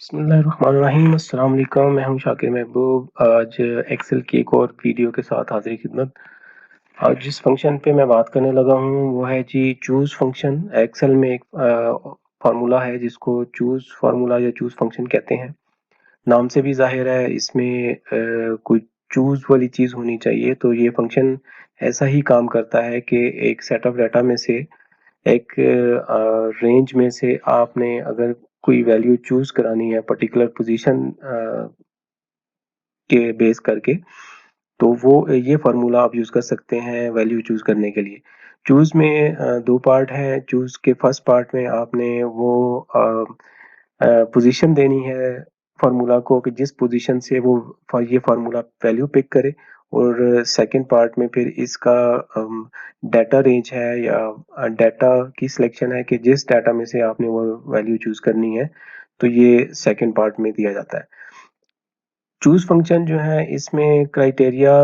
बिस्मिल्लाहिर्रहमानिर्रहीम। अस्सलाम वालेकुम। मैं हूं शाकिर महबूब। आज एक्सेल की एक और वीडियो के साथ हाजिर खिदमत। आज जिस फंक्शन पे मैं बात करने लगा हूं वो है जी चूज़ फंक्शन। एक्सेल में एक फार्मूला है जिसको चूज़ फार्मूला या चूज़ फंक्शन कहते हैं। नाम से भी जाहिर है इसमें कोई चूज़ वाली चीज़ होनी चाहिए। तो ये फंक्शन ऐसा ही काम करता है कि एक सेट ऑफ डाटा में से एक रेंज में से आपने अगर कोई वैल्यू चूज करानी है पर्टिकुलर पोजीशन के बेस करके, तो वो ये फार्मूला आप यूज कर सकते हैं वैल्यू चूज करने के लिए। चूज में दो पार्ट है। चूज के फर्स्ट पार्ट में आपने वो पोजीशन देनी है फार्मूला को कि जिस पोजीशन से वो ये फार्मूला वैल्यू पिक करे। और सेकंड पार्ट में फिर इसका डाटा रेंज है या डाटा की सिलेक्शन है कि जिस डाटा में से आपने वो वैल्यू चूज करनी है। तो ये सेकंड पार्ट में दिया जाता है। चूज फंक्शन जो है इसमें क्राइटेरिया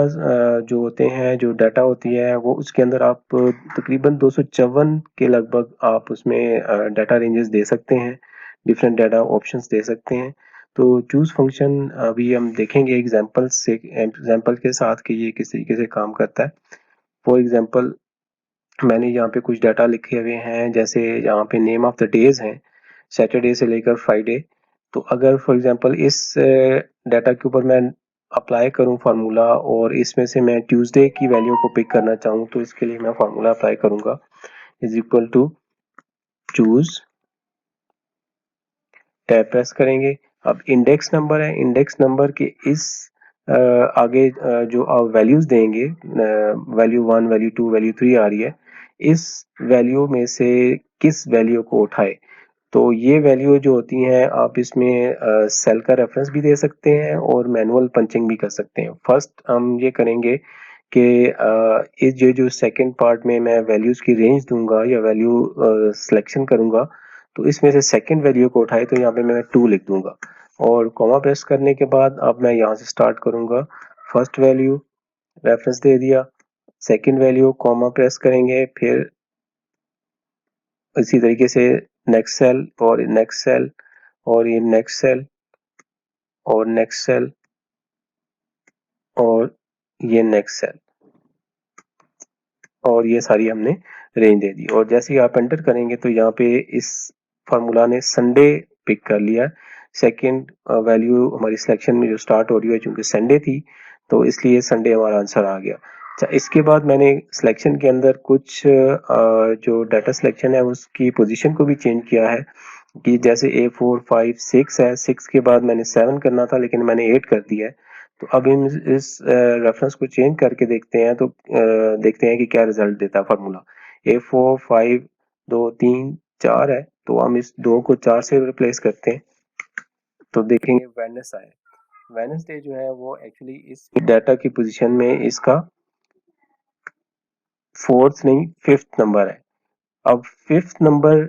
जो होते हैं, जो डाटा होती है वो उसके अंदर आप तकरीबन 254 के लगभग आप उसमें डाटा रेंजेस दे सकते हैं, डिफरेंट डाटा ऑप्शंस दे सकते हैं। तो चूज फंक्शन अभी हम देखेंगे एग्जांपल के साथ कि ये किस तरीके से काम करता है। फॉर एग्जांपल मैंने यहाँ पे कुछ डाटा लिखे हुए हैं, जैसे यहाँ पे नेम ऑफ द डेज हैं, सैटरडे से लेकर फ्राइडे। तो अगर फॉर एग्जांपल इस डाटा के ऊपर मैं अप्लाई करूँ फार्मूला और इसमें से मैं ट्यूसडे की वैल्यू को पिक करना चाहूँ, तो इसके लिए मैं फार्मूला अप्लाई करूंगा is equal to choose, tab press करेंगे। अब इंडेक्स नंबर है, इंडेक्स नंबर के इस आगे जो आप वैल्यूज देंगे, वैल्यू 1 वैल्यू 2 वैल्यू 3 आ रही है, इस वैल्यू में से किस वैल्यू को उठाए। तो ये वैल्यू जो होती हैं आप इसमें सेल का रेफरेंस भी दे सकते हैं और मैनुअल पंचिंग भी कर सकते हैं। फर्स्ट हम ये करेंगे कि इस जो सेकंड पार्ट में मैं वैल्यूज की रेंज दूंगा या वैल्यू सिलेक्शन करूंगा, तो इसमें से सेकंड वैल्यू को उठाए तो यहाँ पे मैं 2 लिख दूंगा और कॉमा प्रेस करने के बाद अब मैं यहाँ से स्टार्ट करूंगा। फर्स्ट वैल्यू रेफरेंस दे दिया, सेकंड वैल्यू कॉमा प्रेस करेंगे, फिर इसी तरीके से नेक्स्ट सेल और नेक्स्ट सेल और ये नेक्स्ट सेल और नेक्स्ट सेल और ये नेक्स्ट सेल और ये सारी हमने रेंज दे दी। और जैसे ही आप एंटर करेंगे तो यहाँ पे इस फार्मूला ने संडे पिक कर लिया। सेकंड वैल्यू हमारी सिलेक्शन में जो स्टार्ट हो रही है चूंकि संडे थी, तो इसलिए संडे हमारा आंसर आ गया। अच्छा, इसके बाद मैंने सिलेक्शन के अंदर कुछ जो डाटा सिलेक्शन है उसकी पोजीशन को भी चेंज किया है कि जैसे A4 5 6 है, 6 के बाद मैंने 7 करना था लेकिन मैंने 8 कर दिया है। तो अब हम इस रेफरेंस को चेंज करके देखते हैं, तो देखते हैं कि क्या रिजल्ट देता है फार्मूला। A4 5 2 3 4 है, तो हम इस 2 को 4 से रिप्लेस करते हैं तो देखेंगे वेडनेसडे है। वेडनेसडे जो है वो एक्चुअली इस डाटा की पोजीशन में इसका फोर्थ नहीं फिफ्थ नंबर है। अब फिफ्थ नंबर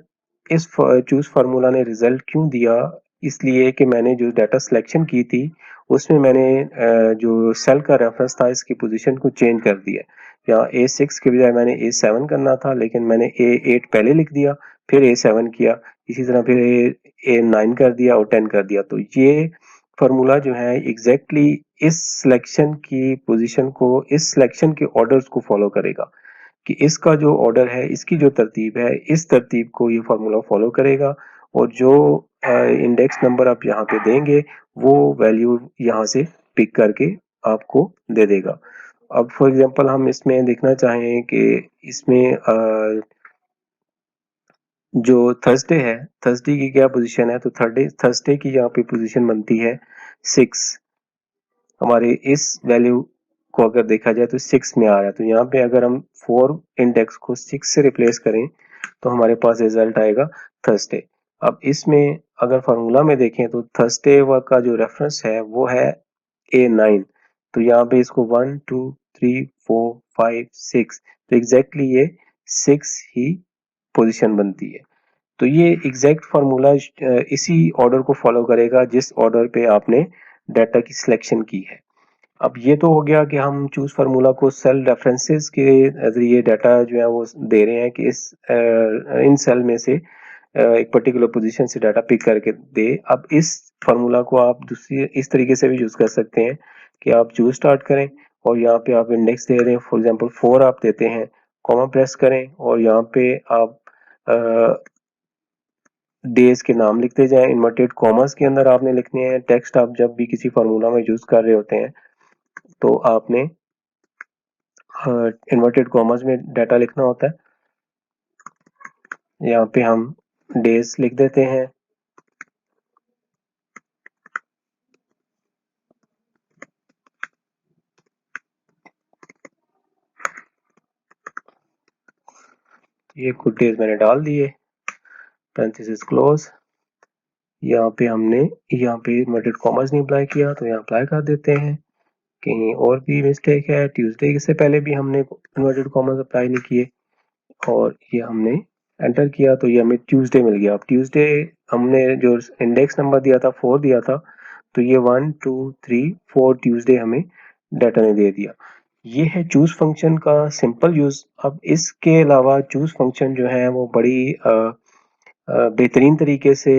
इस चूज फार्मूला ने रिजल्ट क्यों दिया, इसलिए कि मैंने जो डाटा सिलेक्शन की थी उसमें मैंने जो सेल का रेफरेंस था इसकी पोजीशन को चेंज कर दिया। यहाँ A6 के बजाय मैंने A7 करना था लेकिन मैंने A8 पहले लिख दिया, फिर A7 किया, इसी तरह फिर A9 कर दिया और 10 कर दिया। तो ये फार्मूला जो है एग्जैक्टली इस सिलेक्शन की पोजीशन को, इस सिलेक्शन के ऑर्डर्स को फॉलो करेगा कि इसका जो ऑर्डर है, इसकी जो तरतीब है, इस तरतीब को ये फार्मूला फॉलो करेगा और जो इंडेक्स नंबर आप यहाँ पे देंगे वो वैल्यू यहाँ से पिक करके आपको दे देगा। अब फॉर एग्जांपल हम इसमें देखना चाहें कि इसमें जो थर्सडे है, थर्सडे की क्या पोजीशन है, तो थर्सडे की यहाँ पे पोजीशन बनती है 6। हमारे इस वैल्यू को अगर देखा जाए तो 6 में आ रहा है, तो यहाँ पे अगर हम 4 इंडेक्स को 6 से रिप्लेस करें तो हमारे पास रिजल्ट आएगा थर्सडे। अब इसमें अगर फार्मूला में देखें तो थर्सडे का जो रेफरेंस है वो है A9। तो यहाँ पे इसको 1 2 3 4 5 6, तो एग्जैक्टली ये 6 ही पोजीशन बनती है। तो ये एग्जैक्ट फार्मूला इसी ऑर्डर को फॉलो करेगा जिस ऑर्डर पे आपने डाटा की सिलेक्शन की है। अब ये तो हो गया कि हम चूज फार्मूला को सेल रेफरेंसेस के जरिए डाटा जो है वो दे रहे हैं कि इन सेल में से एक पर्टिकुलर पोजीशन से डाटा पिक करके दे। अब इस फार्मूला को आप दूसरी इस तरीके से भी यूज कर सकते हैं कि आप चूज स्टार्ट करें और यहाँ पे आप इंडेक्स दे रहे हैं, फॉर एग्जांपल 4 आप देते हैं, कॉमा प्रेस करें और यहाँ पे आप डेज के नाम लिखते जाएं। इन्वर्टेड कॉमर्स के अंदर आपने लिखने हैं। टेक्स्ट आप जब भी किसी फार्मूला में यूज कर रहे होते हैं तो आपने इन्वर्टेड कॉमर्स में डाटा लिखना होता है। यहाँ पे हम डेज लिख देते हैं। ये कुछ डेज मैंने डाल दिए, पैरेंथेसिस क्लोज। यहाँ पे हमने यहाँ पे इन्वर्टेड कॉमर्स नहीं अप्लाई किया तो यहाँ अप्लाई कर देते हैं। कहीं और भी मिस्टेक है, ट्यूसडे से पहले भी हमने इन्वर्टेड कॉमर्स अप्लाई नहीं किए और ये हमने एंटर किया तो ये हमें ट्यूसडे मिल गया। अब ट्यूसडे हमने जो इंडेक्स नंबर दिया था 4 दिया था, तो ये 1 2 3 4 ट्यूसडे हमें डाटा ने दे दिया। ये है चूज फंक्शन का सिंपल यूज। अब इसके अलावा चूज फंक्शन जो है वो बड़ी बेहतरीन तरीके से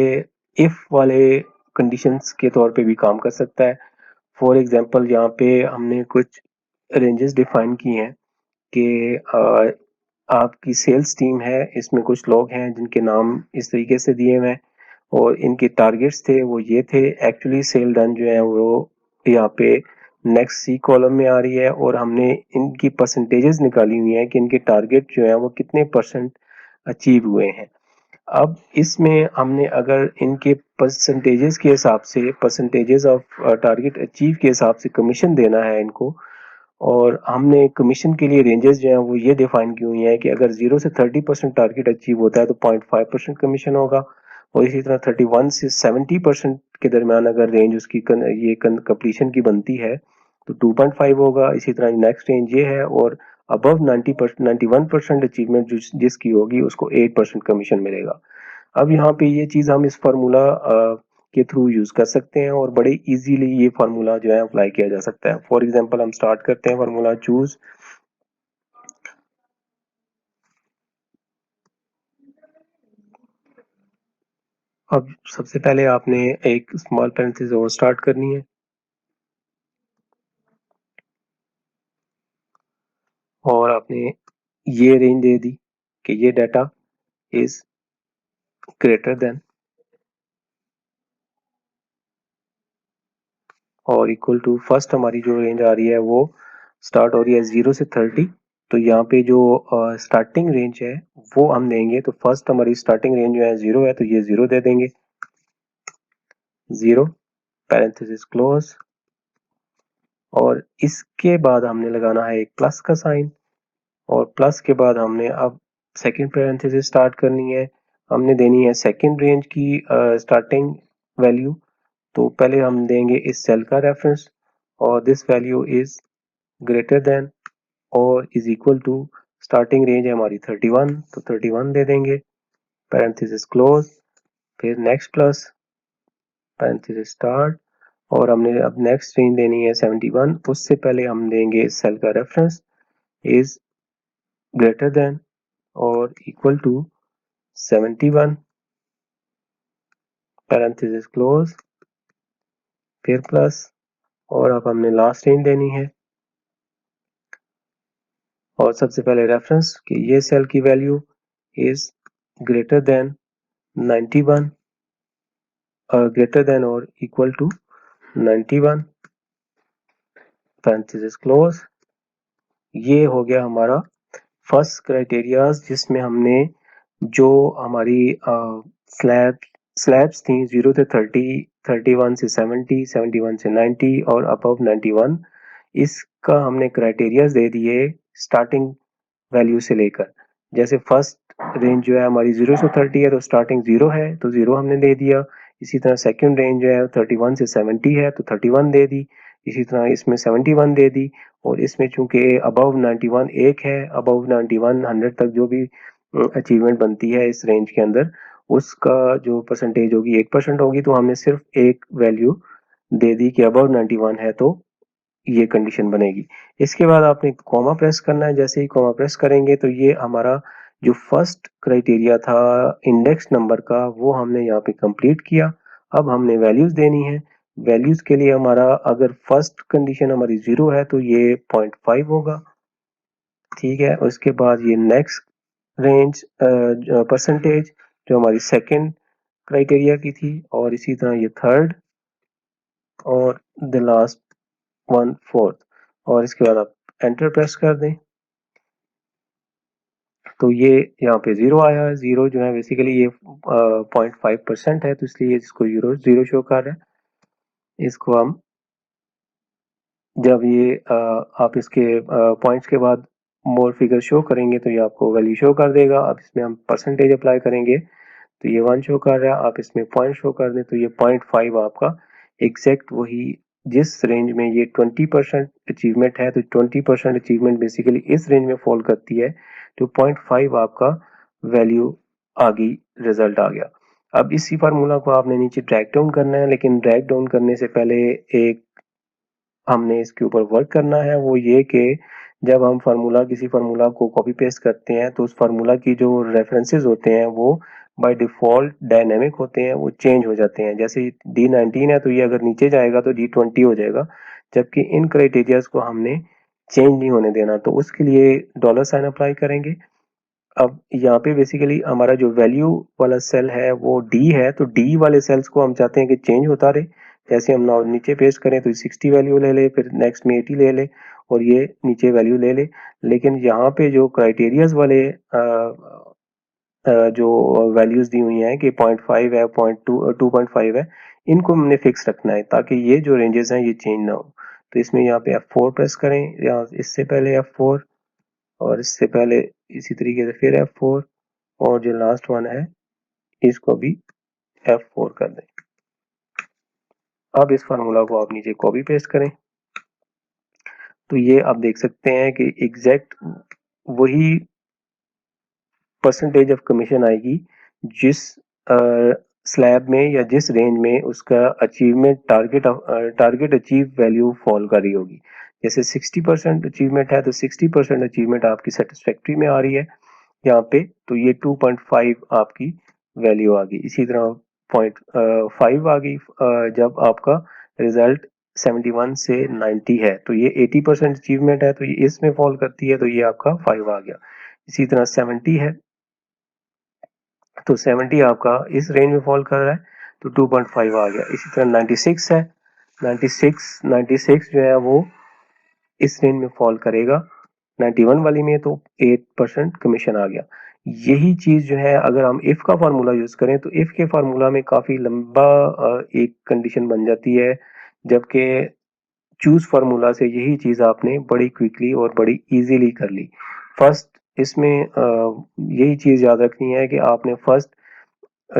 इफ वाले कंडीशंस के तौर पे भी काम कर सकता है। फॉर एग्जांपल यहाँ पे हमने कुछ रेंजेस डिफाइन की हैं कि आपकी सेल्स टीम है, इसमें कुछ लोग हैं जिनके नाम इस तरीके से दिए हुए हैं और इनके टारगेट्स थे वो ये थे। एक्चुअली सेल डन जो है वो यहाँ पे नेक्स्ट सी कॉलम में आ रही है और हमने इनकी परसेंटेजेस निकाली हुई हैं कि इनके टारगेट जो है वो कितने परसेंट अचीव हुए हैं। अब इसमें हमने अगर इनके परसेंटेजेस के हिसाब से, परसेंटेजेस ऑफ टारगेट अचीव के हिसाब से कमीशन देना है इनको, और हमने कमीशन के लिए रेंजेस जो हैं वो ये डिफाइन की हुई हैं कि अगर 0 से 30% टारगेट अचीव होता है तो 0.5% कमीशन होगा और इसी तरह 31 से 70% के दरमियान अगर रेंज उसकी ये कंप्लीशन की बनती है तो 2.5 होगा। इसी तरह नेक्स्ट रेंज ये है और अबव 90% 91% अचीवमेंट जिसकी होगी उसको 8% कमीशन मिलेगा। अब यहाँ पे ये चीज हम इस फार्मूला के थ्रू यूज कर सकते हैं और बड़े इजीली ये फार्मूला जो है अप्लाई किया जा सकता है। फॉर एग्जांपल हम स्टार्ट करते हैं फार्मूला चूज। अब सबसे पहले आपने एक स्मॉल पैरेंथेसिस और स्टार्ट करनी है और आपने ये रेंज दे दी कि ये डाटा इज ग्रेटर देन और इक्वल टू, फर्स्ट हमारी जो रेंज आ रही है वो स्टार्ट हो रही है 0 से 30। तो यहाँ पे जो स्टार्टिंग रेंज है वो हम देंगे। तो फर्स्ट हमारी स्टार्टिंग रेंज जो है 0 है तो ये 0 दे देंगे, 0 पैरेंथेसिस क्लोज। और इसके बाद हमने लगाना है एक प्लस का साइन और प्लस के बाद हमने अब सेकंड पैरेंथेसिस स्टार्ट करनी है। हमने देनी है सेकंड रेंज की स्टार्टिंग वैल्यू। तो पहले हम देंगे इस सेल का रेफरेंस और this value is greater than और is equal to, starting range है हमारी 31 तो 31 दे देंगे, पैरेंथेसिस क्लोज, फिर नेक्स्ट प्लस, पैरेंथेसिस स्टार्ट और हमने अब नेक्स्ट रेंज देनी है 71। उससे पहले हम देंगे सेल का रेफरेंस इज ग्रेटर देन और इक्वल टू 71, पैरेंथेसिस क्लोज, फिर प्लस और अब हमने लास्ट रेंज देनी है और सबसे पहले रेफरेंस कि ये सेल की value is greater then 91, greater than और इक्वल टू 91, पैरेंथेसिस क्लोज। ये हो गया हमारा फर्स्ट क्राइटेरिया जिसमें हमने जो हमारी स्लैब्स थी 0 से 30, 31 से 70, 71 से 90 और अबव 91, इसका हमने क्राइटेरियाज दे दिए स्टार्टिंग वैल्यू से लेकर। जैसे फर्स्ट रेंज जो है हमारी 0 से 30 है तो स्टार्टिंग 0 है तो 0 हमने दे दिया। इसी तरह सेकंड रेंज जो है 31 से 70 है तो 31 दे दी। इसी तरह इसमें 71 दे दी और इसमें चूंकि अबव 91 एक है, अबव 91 100 तक जो भी अचीवमेंट बनती है इस रेंज के अंदर उसका जो परसेंटेज होगी 8% होगी। तो हमने सिर्फ एक वैल्यू दे दी कि अबव 91 है तो ये कंडीशन बनेगी। इसके बाद आपने कॉमा प्रेस करना है। जैसे ही कॉमा प्रेस करेंगे तो ये हमारा जो फर्स्ट क्राइटेरिया था इंडेक्स नंबर का वो हमने यहाँ पे कंप्लीट किया। अब हमने वैल्यूज देनी है। वैल्यूज के लिए हमारा अगर फर्स्ट कंडीशन हमारी 0 है तो ये 0.5 होगा, ठीक है। उसके बाद ये नेक्स्ट रेंज परसेंटेज जो हमारी सेकंड क्राइटेरिया की थी, और इसी तरह ये थर्ड, और द लास्ट वन फोर्थ, और इसके बाद आप एंटर प्रेस कर दें तो ये यहाँ पे 0 आया है। 0 जो है बेसिकली ये 0.5% है, तो इसलिए इसको 0 शो कर रहा है। इसको हम जब ये आप इसके पॉइंट्स के बाद मोर फिगर शो करेंगे तो ये आपको वैल्यू शो कर देगा। अब इसमें हम परसेंटेज अप्लाई करेंगे तो ये 1 शो कर रहा है। आप इसमें पॉइंट शो कर दें तो ये 0.5 आपका एग्जैक्ट वही, जिस रेंज में ये 20% अचीवमेंट है तो 20% अचीवमेंट बेसिकली इस रेंज में फॉल करती है, तो 0.5 आपका वैल्यू आ गई, रिजल्ट आ गया। अब इसी फार्मूला को आपने नीचे ड्रैग डाउन करना है, लेकिन ड्रैग डाउन करने से पहले एक हमने इसके ऊपर वर्क करना है, वो ये कि जब हम किसी फार्मूला को कॉपी पेस्ट करते हैं तो उस फार्मूला की जो रेफरेंसेस होते हैं वो बाय डिफॉल्ट डायनेमिक होते हैं, वो चेंज हो जाते हैं। जैसे D19 है तो ये अगर नीचे जाएगा तो D20 हो जाएगा, जबकि इन क्राइटेरियाज को हमने चेंज नहीं होने देना, तो उसके लिए डॉलर साइन अप्लाई करेंगे। अब यहाँ पे बेसिकली हमारा जो वैल्यू वाला सेल है वो डी है, तो डी वाले सेल्स को हम चाहते हैं कि चेंज होता रहे। जैसे हम नीचे पेस्ट करें तो 60 वैल्यू ले ले, फिर नेक्स्ट में 80 ले ले, और ये नीचे वैल्यू ले ले। लेकिन यहाँ पे जो क्राइटेरियाज वाले जो वैल्यूज दी हुई हैं कि 0.5 है, 2.5 है, इनको हमने फिक्स रखना है ताकि ये जो रेंजेस हैं ये चेंज ना हो। तो इसमें यहाँ पे F4 प्रेस करें, या इससे पहले F4, और इससे पहले इसी तरीके से फिर F4, और जो लास्ट वन है इसको भी F4 कर दें। अब इस फार्मूला को आप नीचे कॉपी पेस्ट करें तो ये आप देख सकते हैं कि एग्जैक्ट वही परसेंटेज ऑफ कमीशन आएगी जिस स्लैब में या जिस रेंज में उसका achievement target achieve value fall कर रही होगी। जैसे 60% अचीवमेंट है तो 60% अचीवमेंट आपकी सेटिस्फैक्ट्री में आ रही है यहाँ पे, तो ये 2.5 आपकी वैल्यू आ गई। इसी तरह 0.5 आ गई जब आपका रिजल्ट 71 से 90 है, तो ये 80% अचीवमेंट है, तो ये इसमें फॉल करती है, तो ये आपका 5 आ गया। इसी तरह 70 है तो 70 आपका इस रेंज में फॉल कर रहा है तो 2.5 आ गया। इसी तरह 96 है, 96 जो है वो इस रेंज में फॉल करेगा 91 वाली में, तो 8% कमीशन आ गया। यही चीज जो है अगर हम इफ का फार्मूला यूज करें तो इफ के फार्मूला में काफी लंबा एक कंडीशन बन जाती है, जबकि चूज फार्मूला से यही चीज आपने बड़ी क्विकली और बड़ी इजीली कर ली। फर्स्ट इसमें यही चीज याद रखनी है कि आपने फर्स्ट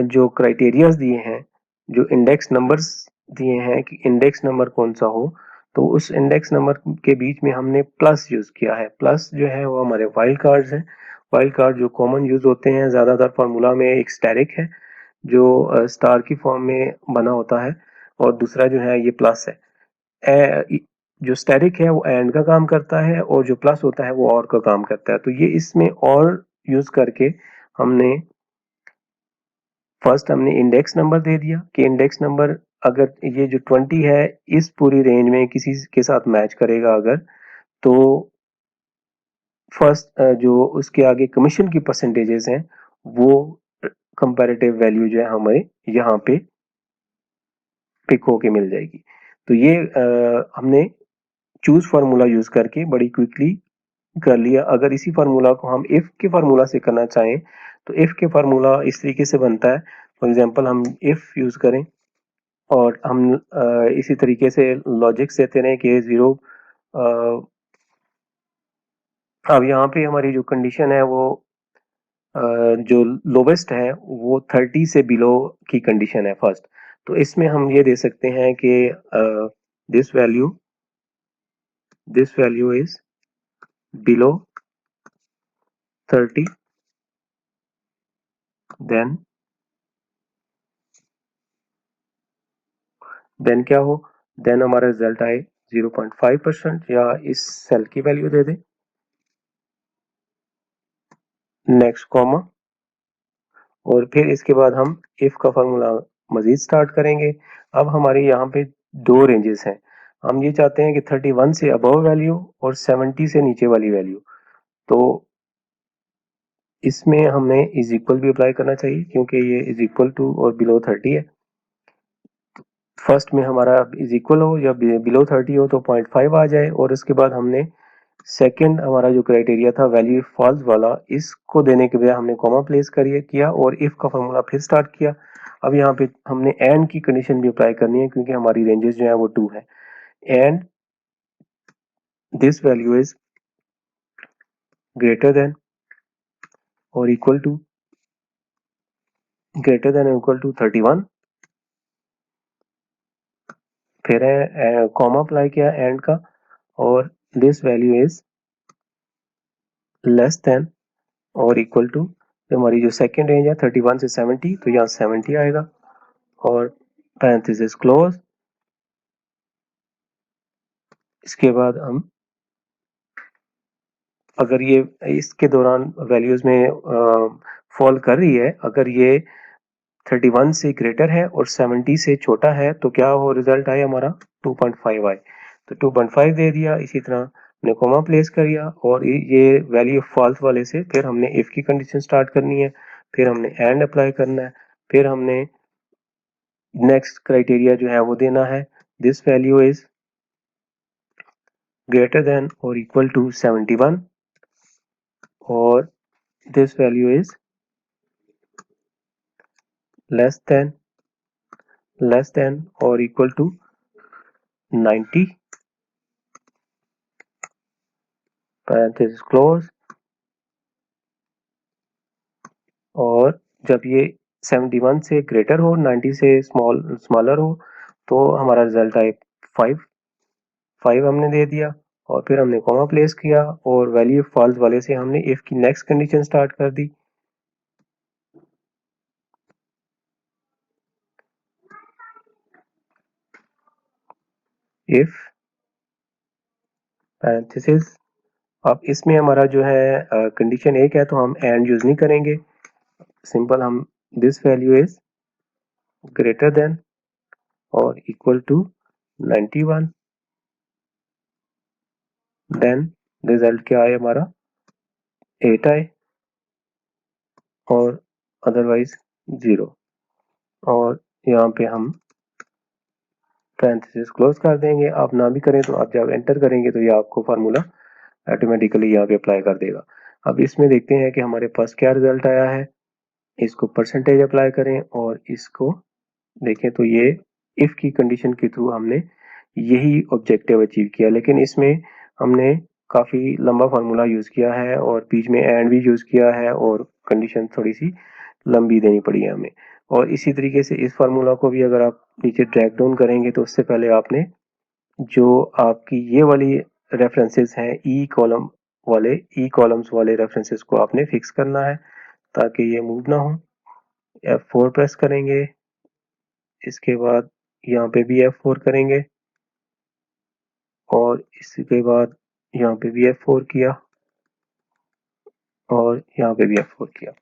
जो क्राइटेरियाज दिए हैं, जो इंडेक्स नंबर्स दिए हैं कि इंडेक्स नंबर कौन सा हो, तो उस इंडेक्स नंबर के बीच में हमने प्लस यूज किया है। प्लस जो है वो हमारे वाइल्ड कार्ड्स हैं। वाइल्ड कार्ड जो कॉमन यूज होते हैं ज्यादातर फार्मूला में, एक स्टैरिक है जो स्टार की फॉर्म में बना होता है, और दूसरा जो है ये प्लस है। जो स्टैरिक है वो एंड का काम करता है, और जो प्लस होता है वो और का काम करता है। तो ये इसमें और यूज करके हमने फर्स्ट हमने इंडेक्स नंबर दे दिया कि इंडेक्स नंबर अगर ये जो 20 है इस पूरी रेंज में किसी के साथ मैच करेगा अगर, तो फर्स्ट जो उसके आगे कमीशन की परसेंटेजेस हैं वो कंपैरेटिव वैल्यू जो है हमें यहाँ पे पिक होके मिल जाएगी। तो ये हमने चूज फार्मूला यूज करके बड़ी क्विकली कर लिया। अगर इसी फार्मूला को हम इफ के फार्मूला से करना चाहें तो इफ के फार्मूला इस तरीके से बनता है। फॉर एग्जांपल हम इफ यूज करें और हम इसी तरीके से लॉजिक्स देते रहे कि 0, अब यहाँ पे हमारी जो कंडीशन है वो जो लोवेस्ट है वो 30 से बिलो की कंडीशन है फर्स्ट। तो इसमें हम ये दे सकते हैं कि this value is below 30, then क्या हो, देन हमारा रिजल्ट आए 0.5%, या इस सेल की वैल्यू दे दें, नेक्स्ट कॉमा, और फिर इसके बाद हम इफ का फार्मूला मजीद स्टार्ट करेंगे। अब हमारे यहाँ पे दो रेंजेस हैं, हम ये चाहते हैं कि 31 से अबव वैल्यू और 70 से नीचे वाली वैल्यू। तो इसमें हमें इज इक्वल भी अप्लाई करना चाहिए क्योंकि ये इज इक्वल टू और बिलो 30 है। फर्स्ट में हमारा इज इक्वल हो या बिलो 30 हो तो 0.5 आ जाए, और उसके बाद हमने सेकंड हमारा जो क्राइटेरिया था वैल्यू फॉल्स वाला, इसको देने के बजाय हमने कॉमा प्लेस किया और इफ का फॉर्मूला फिर स्टार्ट किया। अब यहाँ पे हमने एंड की कंडीशन भी अप्लाई करनी है क्योंकि हमारी रेंजेस जो है वो 2 है। And this value is greater than और इक्वल टू 31। फिर है कॉमा अप्लाई किया एंड का, और this value is less than और इक्वल टू, हमारी जो सेकेंड रेंज है 31 से 70, तो यहाँ 70 आएगा और पैरेंथेसिस क्लोज। इसके बाद हम अगर ये इसके दौरान वैल्यूज में फॉल कर रही है, अगर ये 31 से ग्रेटर है और 70 से छोटा है तो क्या हो रिजल्ट आए हमारा 2.5 आए। तो 2.5 दे दिया। इसी तरह हमने कॉमा प्लेस कर दिया और ये वैल्यू फॉल्स वाले से फिर हमने इफ की कंडीशन स्टार्ट करनी है, फिर हमने एंड अप्लाई करना है, फिर हमने नेक्स्ट क्राइटेरिया जो है वो देना है, this value is greater than और इक्वल टू 71 और this value is less than और इक्वल टू 90 पैरेंथेसिस क्लोज। और जब ये 71 से ग्रेटर हो, 90 से स्मॉलर हो, तो हमारा रिजल्ट आए 5 हमने दे दिया और फिर हमने कॉमा प्लेस किया और वैल्यू फॉल्स वाले से हमने इफ की नेक्स्ट कंडीशन स्टार्ट कर दी। इफ पैरेंथेसिस, अब इसमें हमारा जो है कंडीशन एक है तो हम एंड यूज नहीं करेंगे, सिंपल हम this value is greater than और इक्वल टू 91, देन रिजल्ट क्या आए हमारा 8 आए और अदरवाइज 0। और यहाँ पे हम पैरेंथेसिस क्लोज कर देंगे। आप ना भी करें तो आप जब एंटर करेंगे तो ये आपको फार्मूला ऑटोमेटिकली यहाँ पे अप्लाई कर देगा। अब इसमें देखते हैं कि हमारे पास क्या रिजल्ट आया है। इसको परसेंटेज अप्लाई करें और इसको देखें तो ये इफ की कंडीशन के थ्रू हमने यही ऑब्जेक्टिव अचीव किया, लेकिन इसमें हमने काफी लंबा फार्मूला यूज किया है और बीच में एंड भी यूज किया है और कंडीशन थोड़ी सी लंबी देनी पड़ी है हमें। और इसी तरीके से इस फार्मूला को भी अगर आप नीचे ड्रैग डाउन करेंगे तो उससे पहले आपने जो आपकी ये वाली रेफरेंसेस हैं ई कॉलम्स वाले रेफरेंसेस को आपने फिक्स करना है ताकि ये मूव ना हो। F4 प्रेस करेंगे, इसके बाद यहाँ पे भी F4 करेंगे और इसके बाद यहाँ पे भी F4 किया और यहाँ पे भी F4 किया।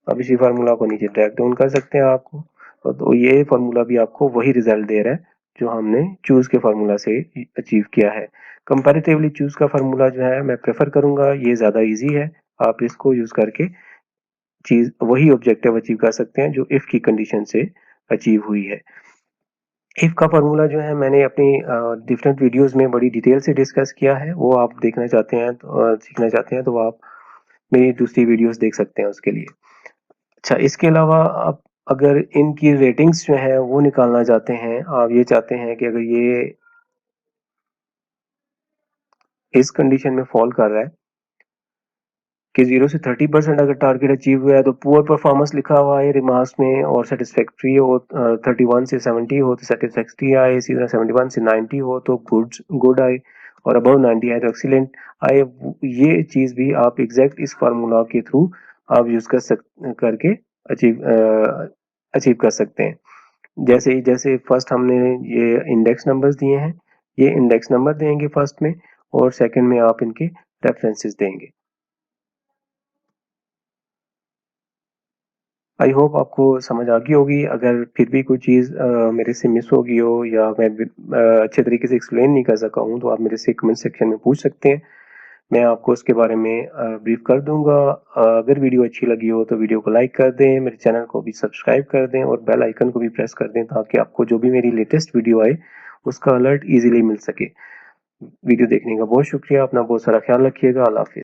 अब इसी फार्मूला को नीचे ड्रैग डाउन कर सकते हैं आपको, तो ये फार्मूला भी आपको वही रिजल्ट दे रहा है जो हमने चूज के फार्मूला से अचीव किया है। कंपैरेटिवली चूज का फार्मूला जो है मैं प्रेफर करूंगा, ये ज्यादा इजी है। आप इसको यूज करके चीज वही ऑब्जेक्टिव अचीव कर सकते हैं जो इफ की कंडीशन से अचीव हुई है। इफ का फार्मूला जो है मैंने अपनी डिफरेंट वीडियोस में बड़ी डिटेल से डिस्कस किया है, वो आप देखना चाहते हैं तो सीखना चाहते हैं तो आप मेरी दूसरी वीडियोस देख सकते हैं उसके लिए। अच्छा, इसके अलावा आप अगर इनकी रेटिंग्स जो है वो निकालना चाहते हैं, आप ये चाहते हैं कि अगर ये इस कंडीशन में फॉल कर रहा है कि 0 से 30% अगर टारगेट अचीव हुआ है तो पुअर परफॉर्मेंस लिखा हुआ है रिमार्क्स में, और सेटिस्फैक्ट्री हो 31 से 70 हो तो सेटिस्फैक्ट्री आए, इसी तरह 71 से 90 हो तो गुड आए और अबव 90 आए तो एक्सीलेंट आए। ये चीज भी आप एग्जैक्ट इस फार्मूला के थ्रू आप यूज करके अचीव कर सकते हैं। जैसे जैसे फर्स्ट हमने ये इंडेक्स नंबर्स दिए हैं, ये इंडेक्स नंबर देंगे फर्स्ट में और सेकंड में आप इनके रेफरेंसेस देंगे। आई होप आपको समझ आ गई होगी। अगर फिर भी कोई चीज़ मेरे से मिस हो गई हो या मैं अच्छे तरीके से एक्सप्लेन नहीं कर सका हूँ, तो आप मेरे से कमेंट सेक्शन में पूछ सकते हैं। मैं आपको उसके बारे में ब्रीफ कर दूँगा। अगर वीडियो अच्छी लगी हो तो वीडियो को लाइक कर दें, मेरे चैनल को भी सब्सक्राइब कर दें और बेल आइकन को भी प्रेस कर दें, ताकि आपको जो भी मेरी लेटेस्ट वीडियो आए, उसका अलर्ट ईज़िली मिल सके। वीडियो देखने का बहुत शुक्रिया। अपना बहुत सारा ख्याल रखिएगा। अल्लाह हाफ़िज़।